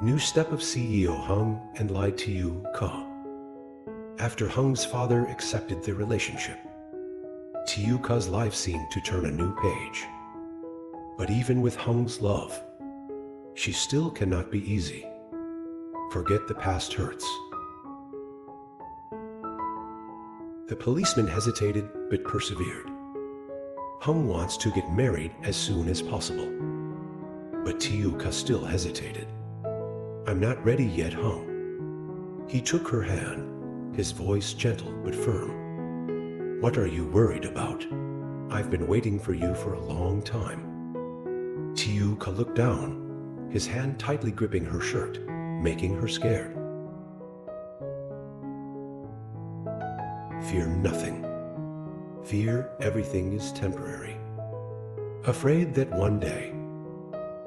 New step of CEO Hung and Ly Tieu Ca. After Hung's father accepted their relationship, Tieu Ca's life seemed to turn a new page. But even with Hung's love, she still cannot be easy. Forget the past hurts. The policeman hesitated but persevered. Hung wants to get married as soon as possible. But Tieu Ca still hesitated. I'm not ready yet, Hung. He took her hand, his voice gentle but firm. What are you worried about? I've been waiting for you for a long time. Tieu Ca looked down, his hand tightly gripping her shirt, making her scared. Fear nothing. Fear everything is temporary. Afraid that one day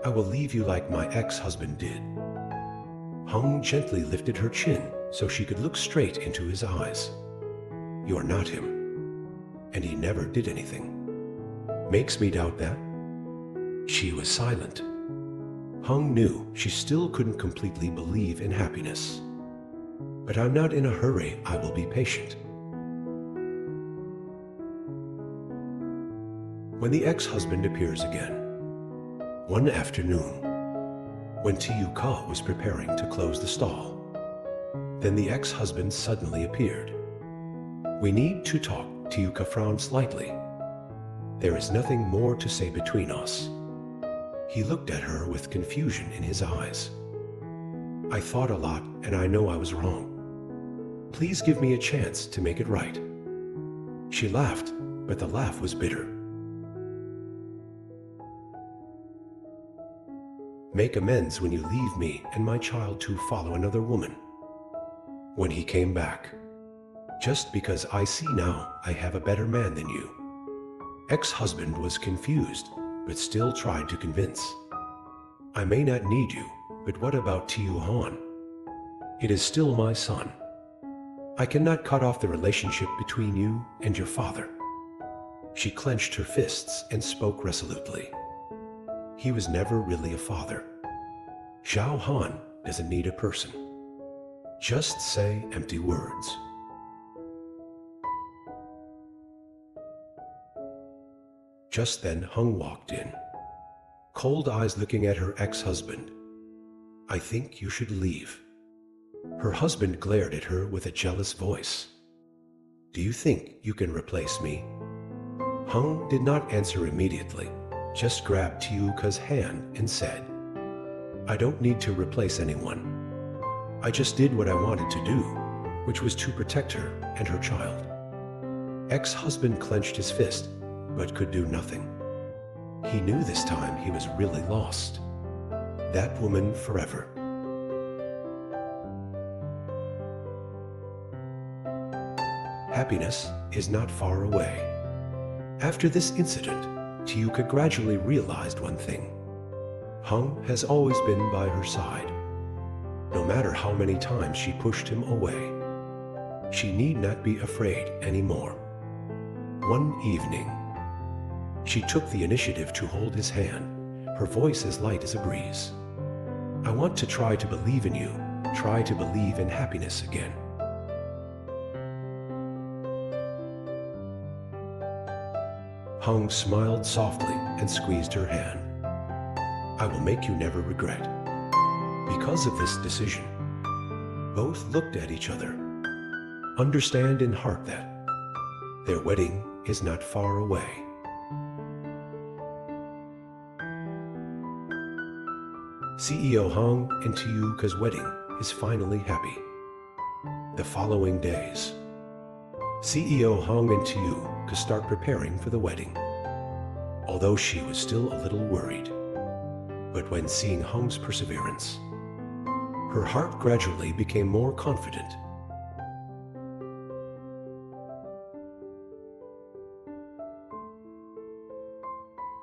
I will leave you like my ex-husband did. Hung gently lifted her chin so she could look straight into his eyes. You're not him, and he never did anything. Makes me doubt that? She was silent. Hung knew she still couldn't completely believe in happiness. But I'm not in a hurry, I will be patient. When the ex-husband appears again, one afternoon, when Tieu Ca was preparing to close the stall, then the ex-husband suddenly appeared. We need to talk. Tieu Ca frowned slightly. There is nothing more to say between us. He looked at her with confusion in his eyes. I thought a lot and I know I was wrong. Please give me a chance to make it right. She laughed, but the laugh was bitter. Make amends when you leave me and my child to follow another woman. When he came back, just because I see now I have a better man than you. Ex-husband was confused, but still tried to convince. I may not need you, but what about Tieu Han? It is still my son. I cannot cut off the relationship between you and your father. She clenched her fists and spoke resolutely. He was never really a father. Xiao Han doesn't need a person. Just say empty words. Just then Hung walked in, cold eyes looking at her ex-husband. I think you should leave. Her husband glared at her with a jealous voice. Do you think you can replace me? Hung did not answer immediately, just grabbed Tieu Ca's hand and said, I don't need to replace anyone. I just did what I wanted to do, which was to protect her and her child. Ex-husband clenched his fist, but could do nothing. He knew this time he was really lost. That woman forever. Happiness is not far away. After this incident, Tieu Ca gradually realized one thing. Hung has always been by her side. No matter how many times she pushed him away, she need not be afraid anymore. One evening, she took the initiative to hold his hand, her voice as light as a breeze. I want to try to believe in you, try to believe in happiness again. Hung smiled softly and squeezed her hand. I will make you never regret. Because of this decision, both looked at each other. Understand in heart that their wedding is not far away. CEO Hung and Tieu Ca's wedding is finally happy. The following days, CEO Hung and Tieu Ca start preparing for the wedding, although she was still a little worried. But when seeing Hung's perseverance, her heart gradually became more confident.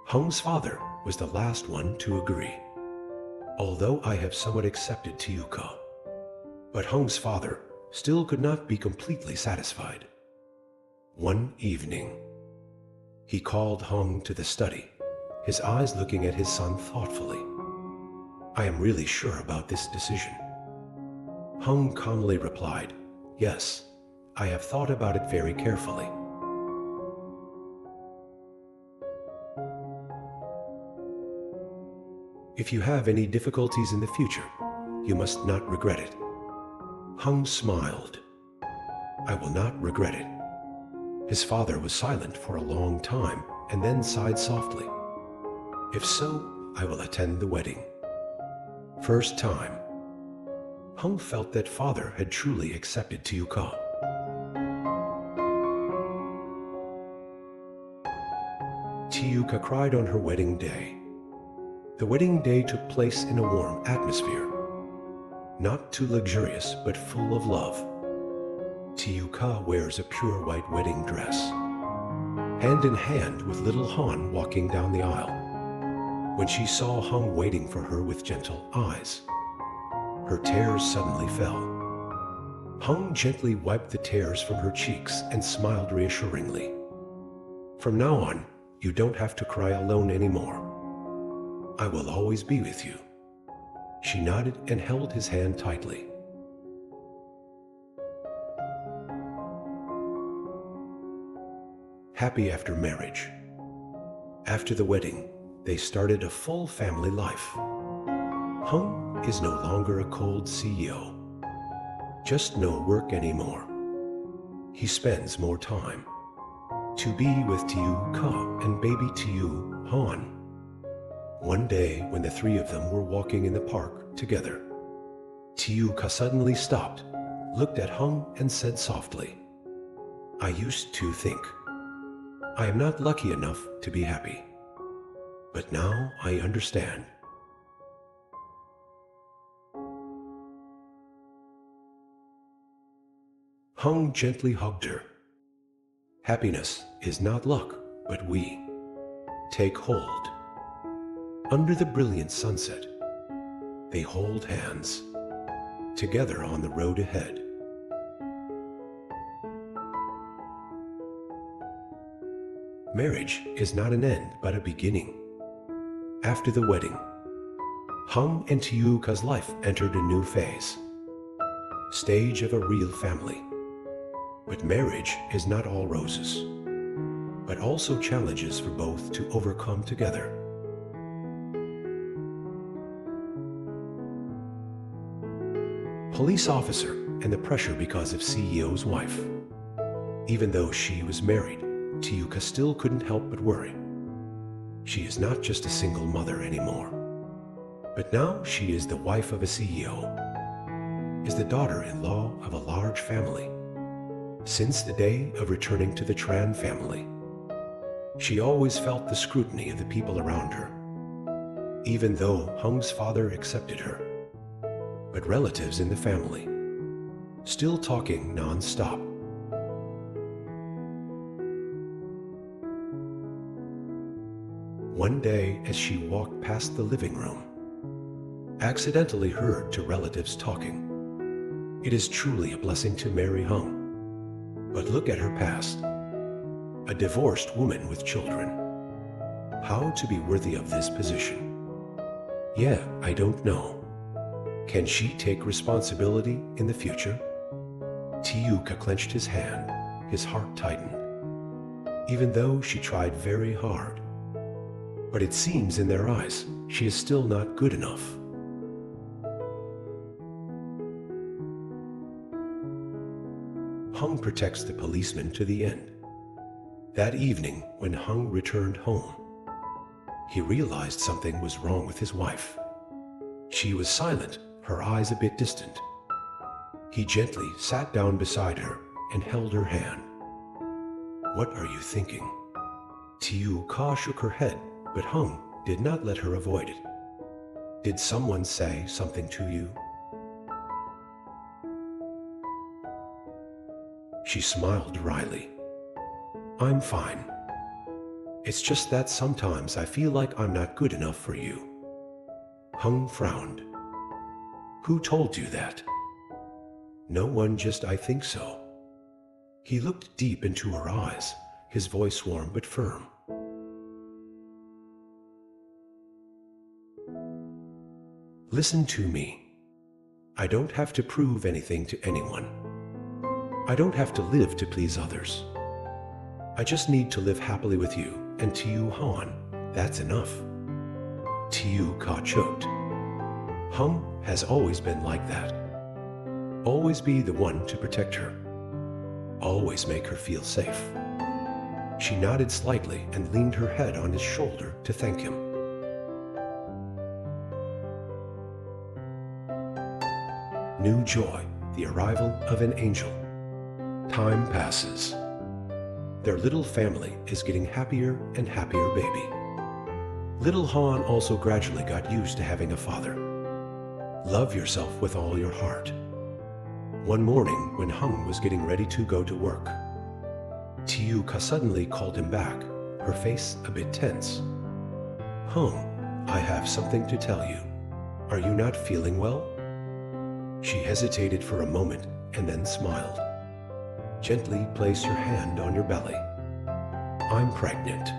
Hung's father was the last one to agree. Although I have somewhat accepted Tieu Ca, but Hung's father still could not be completely satisfied. One evening, he called Hung to the study, his eyes looking at his son thoughtfully. I am really sure about this decision. Hung calmly replied, yes, I have thought about it very carefully. If you have any difficulties in the future, you must not regret it. Hung smiled. I will not regret it. His father was silent for a long time and then sighed softly. If so, I will attend the wedding. First time. Hung felt that father had truly accepted Tieu Ca. Tieu Ca cried on her wedding day. The wedding day took place in a warm atmosphere. Not too luxurious, but full of love. Tieu Ca wears a pure white wedding dress, hand in hand with little Han walking down the aisle. When she saw Hung waiting for her with gentle eyes, her tears suddenly fell. Hung gently wiped the tears from her cheeks and smiled reassuringly. From now on, you don't have to cry alone anymore. I will always be with you. She nodded and held his hand tightly. Happy after marriage. After the wedding, they started a full family life. Hung is no longer a cold CEO. Just no work anymore. He spends more time to be with Tieu Ca and baby Tieu Han. One day, when the three of them were walking in the park together, Tieu Ca suddenly stopped, looked at Hung and said softly, I used to think I am not lucky enough to be happy. But now I understand. Hung gently hugged her. Happiness is not luck, but we take hold. Under the brilliant sunset, they hold hands, together on the road ahead. Marriage is not an end, but a beginning. After the wedding, Hung and Tieu Ca's life entered a new phase, stage of a real family. But marriage is not all roses, but also challenges for both to overcome together. Police officer and the pressure because of CEO's wife. Even though she was married, Tieu Ca still couldn't help but worry. She is not just a single mother anymore, but now she is the wife of a CEO, is the daughter-in-law of a large family. Since the day of returning to the Tran family, she always felt the scrutiny of the people around her, even though Hung's father accepted her. But relatives in the family, still talking non-stop. One day, as she walked past the living room, accidentally heard two relatives talking. It is truly a blessing to marry Hung. But look at her past. A divorced woman with children. How to be worthy of this position? Yeah, I don't know. Can she take responsibility in the future? Tieu Ca clenched his hand, his heart tightened. Even though she tried very hard, but it seems in their eyes, she is still not good enough. Hung protects the policeman to the end. That evening, when Hung returned home, he realized something was wrong with his wife. She was silent, her eyes a bit distant. He gently sat down beside her and held her hand. What are you thinking? Tieu Ca shook her head, but Hung did not let her avoid it. Did someone say something to you? She smiled wryly. I'm fine. It's just that sometimes I feel like I'm not good enough for you. Hung frowned. Who told you that? No one, just I think so. He looked deep into her eyes, his voice warm but firm. Listen to me. I don't have to prove anything to anyone. I don't have to live to please others. I just need to live happily with you and Tieu Han. That's enough. Tieu Ca choked. Hung has always been like that. Always be the one to protect her. Always make her feel safe. She nodded slightly and leaned her head on his shoulder to thank him. New joy, the arrival of an angel. Time passes. Their little family is getting happier and happier baby. Little Han also gradually got used to having a father. Love yourself with all your heart. One morning when Hung was getting ready to go to work, Tieu Ca suddenly called him back, her face a bit tense. Hung, I have something to tell you. Are you not feeling well? She hesitated for a moment and then smiled. Gently place your hand on your belly. I'm pregnant.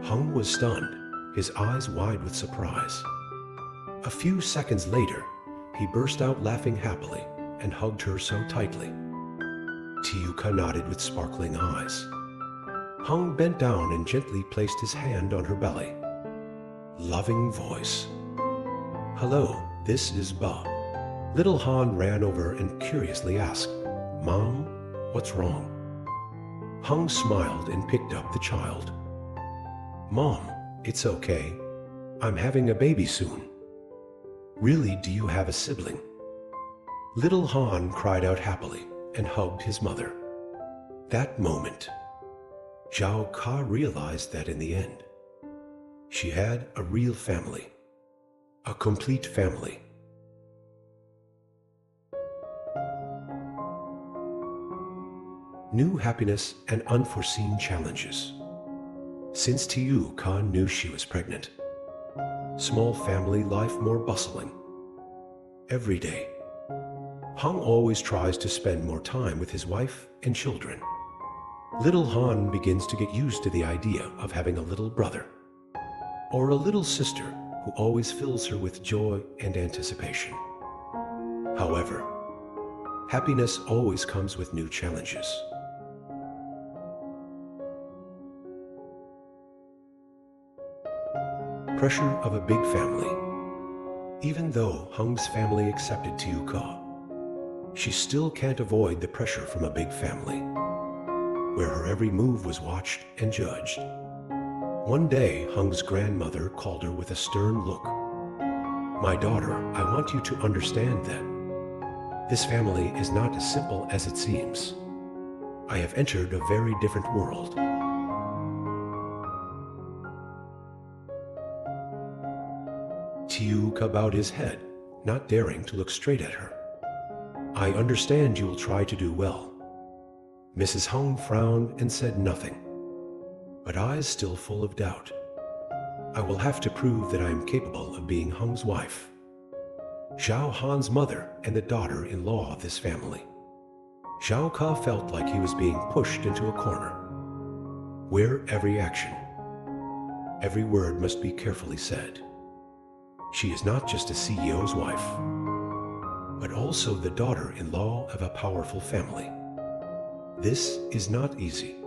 Hung was stunned, his eyes wide with surprise. A few seconds later, he burst out laughing happily and hugged her so tightly. Tieu Ca nodded with sparkling eyes. Hung bent down and gently placed his hand on her belly. Loving voice. Hello, this is Ba. Little Han ran over and curiously asked, Mom, what's wrong? Hung smiled and picked up the child. Mom, it's okay. I'm having a baby soon. Really, do you have a sibling? Little Han cried out happily and hugged his mother. That moment, Tieu Ca realized that in the end, she had a real family, a complete family. New happiness and unforeseen challenges. Since Tieu Ca knew she was pregnant, small family life more bustling. Every day, Hung always tries to spend more time with his wife and children. Little Han begins to get used to the idea of having a little brother or a little sister who always fills her with joy and anticipation. However, happiness always comes with new challenges. Pressure of a big family. Even though Hung's family accepted Tieu Ca, she still can't avoid the pressure from a big family, where her every move was watched and judged. One day, Hung's grandmother called her with a stern look. My daughter, I want you to understand that this family is not as simple as it seems. I have entered a very different world. Tieu Ca bowed his head, not daring to look straight at her. I understand you will try to do well. Mrs. Hung frowned and said nothing, but eyes still full of doubt. I will have to prove that I am capable of being Hung's wife, Tieu Han's mother and the daughter-in-law of this family. Tieu Ca felt like he was being pushed into a corner, where every action, every word must be carefully said. She is not just a CEO's wife, but also the daughter-in-law of a powerful family. This is not easy.